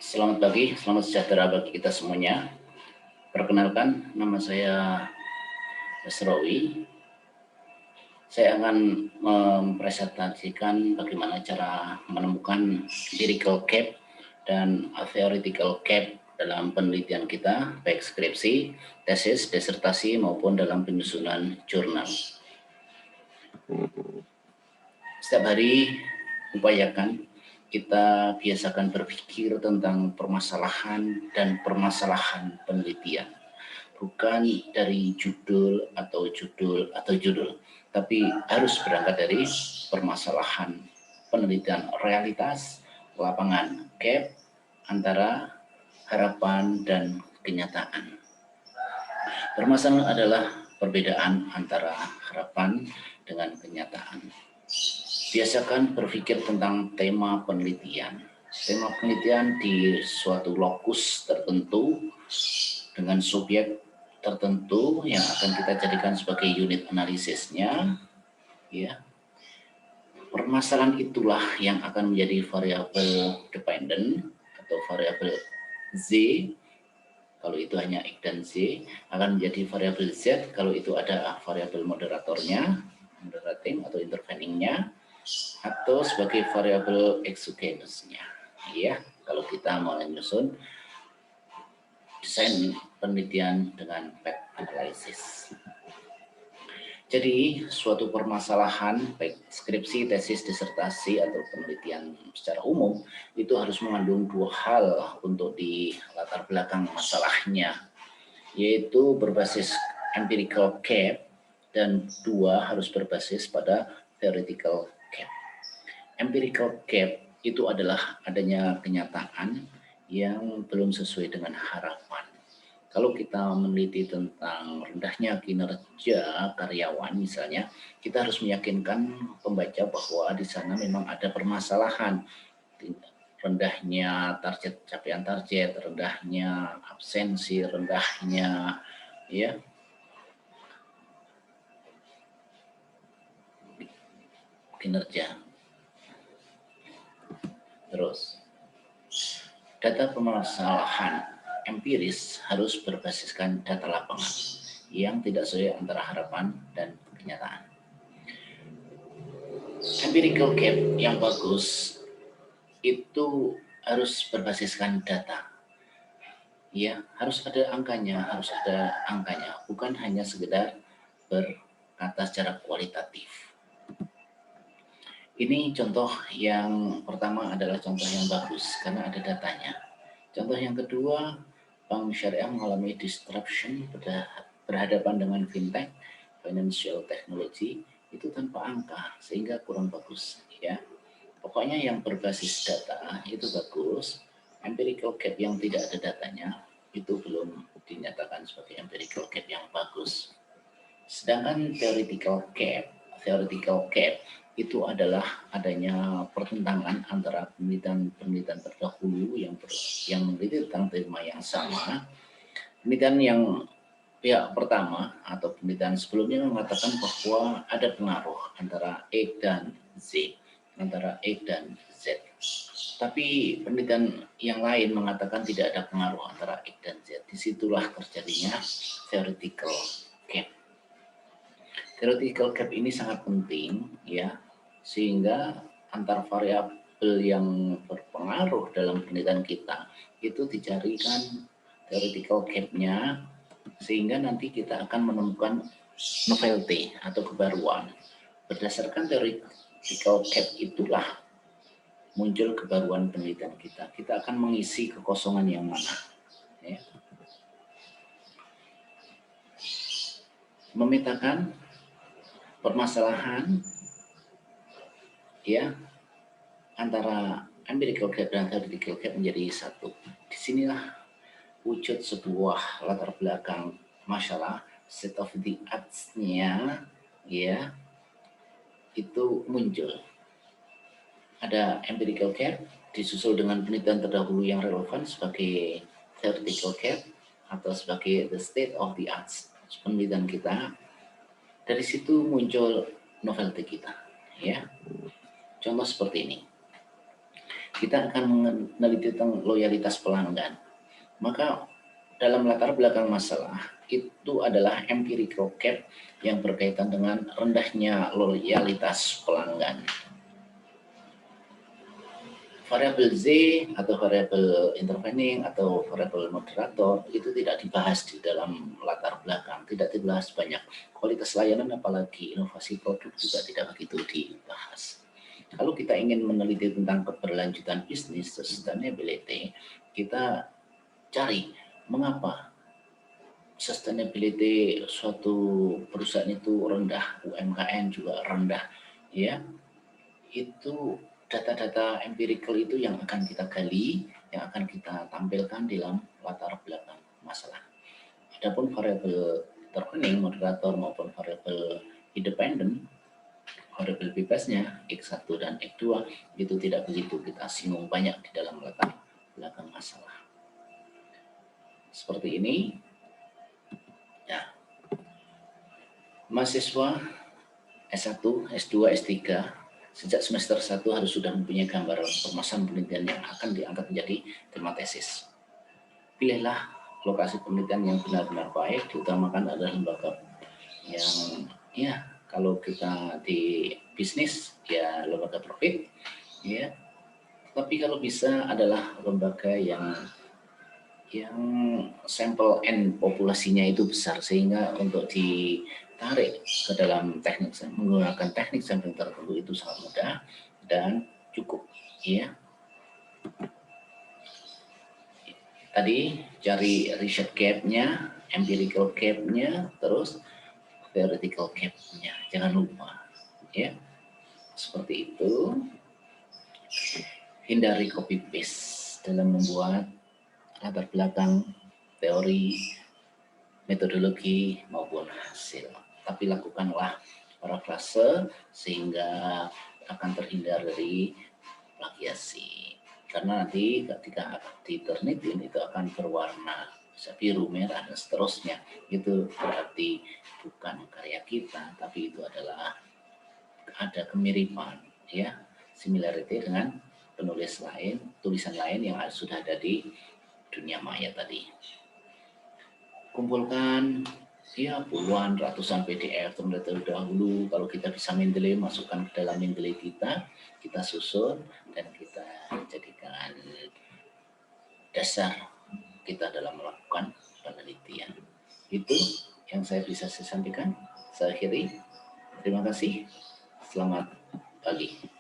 Selamat pagi, selamat sejahtera bagi kita semuanya. Perkenalkan, nama saya Basrawi. Saya akan mempresentasikan bagaimana cara menemukan empirical gap dan theoretical gap dalam penelitian kita, baik skripsi, tesis, disertasi, maupun dalam penyusunan jurnal. Setiap hari upayakan kita biasakan berpikir tentang permasalahan dan permasalahan penelitian. Bukan dari judul, tapi harus berangkat dari permasalahan penelitian realitas, lapangan, gap antara harapan dan kenyataan. Permasalahan adalah perbedaan antara harapan dengan kenyataan. Biasakan berpikir tentang tema penelitian. Tema penelitian di suatu lokus tertentu dengan subjek tertentu yang akan kita jadikan sebagai unit analisisnya, ya. Permasalahan itulah yang akan menjadi variabel dependent atau variabel Z. Kalau itu hanya X dan Z, akan menjadi variabel Z kalau itu ada variabel moderatornya, moderating atau interveningnya, atau sebagai variabel exogenusnya, ya. Kalau kita mau menyusun desain penelitian dengan fact analysis. Jadi suatu permasalahan baik skripsi, tesis, disertasi atau penelitian secara umum itu harus mengandung dua hal untuk di latar belakang masalahnya, yaitu berbasis empirical gap dan dua harus berbasis pada theoretical gap. Empirical gap itu adalah adanya kenyataan yang belum sesuai dengan harapan. Kalau kita meneliti tentang rendahnya kinerja karyawan misalnya, kita harus meyakinkan pembaca bahwa di sana memang ada permasalahan. Rendahnya capaian target, rendahnya absensi, rendahnya kinerja. Terus, data permasalahan empiris harus berbasiskan data lapangan yang tidak sesuai antara harapan dan kenyataan. Empirical gap yang bagus itu harus berbasiskan data. Ya, harus ada angkanya, bukan hanya sekedar berkata secara kualitatif. Ini contoh yang pertama adalah contoh yang bagus karena ada datanya. Contoh yang kedua, Bank Syariah mengalami disruption berhadapan dengan fintech, financial technology, itu tanpa angka sehingga kurang bagus, ya. Pokoknya yang berbasis data itu bagus. Empirical gap yang tidak ada datanya itu belum dinyatakan sebagai empirical gap yang bagus. Sedangkan theoretical gap itu adalah adanya pertentangan antara penelitian terdahulu yang meneliti tentang tema yang sama. Penelitian yang pihak pertama atau penelitian sebelumnya mengatakan bahwa ada pengaruh antara X dan Z, Tapi penelitian yang lain mengatakan tidak ada pengaruh antara X dan Z. Disitulah terjadinya theoretical gap. Theoretical gap ini sangat penting, ya, sehingga antar variabel yang berpengaruh dalam penelitian kita itu dicarikan theoretical gap-nya, sehingga nanti kita akan menemukan novelty atau kebaruan. Berdasarkan theoretical gap itulah muncul kebaruan penelitian kita. Kita akan mengisi kekosongan yang mana, ya. Memetakan permasalahan, ya, antara empirical gap dan theoretical gap menjadi satu. Disinilah wujud sebuah latar belakang masalah, state of the art-nya, ya, itu muncul. Ada empirical gap disusul dengan penelitian terdahulu yang relevan sebagai theoretical gap atau sebagai the state of the art penelitian kita. Dari situ muncul novelty kita, ya. Contoh seperti ini. kita akan meneliti tentang loyalitas pelanggan. Maka dalam latar belakang masalah itu adalah empirical gap yang berkaitan dengan rendahnya loyalitas pelanggan. Variabel Z atau variabel intervening atau variabel moderator itu tidak dibahas di dalam latar belakang, tidak dibahas banyak. Kualitas layanan apalagi inovasi produk juga tidak begitu dibahas. Kalau kita ingin meneliti tentang keberlanjutan bisnis, sustainability, kita cari mengapa sustainability suatu perusahaan itu rendah, UMKM juga rendah, ya. Itu data-data empirical itu yang akan kita gali, yang akan kita tampilkan dalam latar belakang masalah. Adapun variabel terpening, moderator maupun variabel independen, variabel bebasnya X1 dan X2 itu tidak begitu kita singgung banyak di dalam latar belakang masalah. Seperti ini, ya. Mahasiswa S1, S2, S3 sejak semester 1 harus sudah mempunyai gambaran permasalahan penelitian yang akan diangkat menjadi tema tesis. Pilihlah lokasi penelitian yang benar-benar baik, diutamakan adalah lembaga yang, ya, kalau kita di bisnis ya lembaga profit, ya. Tapi kalau bisa adalah lembaga yang sampel N populasinya itu besar sehingga untuk ditarik ke dalam teknik menggunakan teknik sampling tertentu itu sangat mudah dan cukup, ya. Tadi cari riset gap-nya, empirical gap-nya, terus theoretical gap-nya, jangan lupa, ya. Seperti itu. Hindari copy paste dalam membuat latar belakang, teori, metodologi maupun hasil. Tapi lakukanlah parafrase sehingga akan terhindar dari plagiasi. Karena nanti ketika diternitin itu akan berwarna bisa biru, merah, dan seterusnya. Itu berarti bukan karya kita, tapi itu adalah ada kemiripan, ya, similarity dengan penulis lain, tulisan lain yang sudah ada di dunia maya tadi. Kumpulkan ya puluhan, ratusan PDF terlebih dahulu. Kalau kita bisa Mendeley, masukkan ke dalam Mendeley kita susun dan kita jadikan dasar kita dalam melakukan penelitian. Itu yang saya bisa sampaikan. Saya akhiri. Terima kasih. Selamat pagi.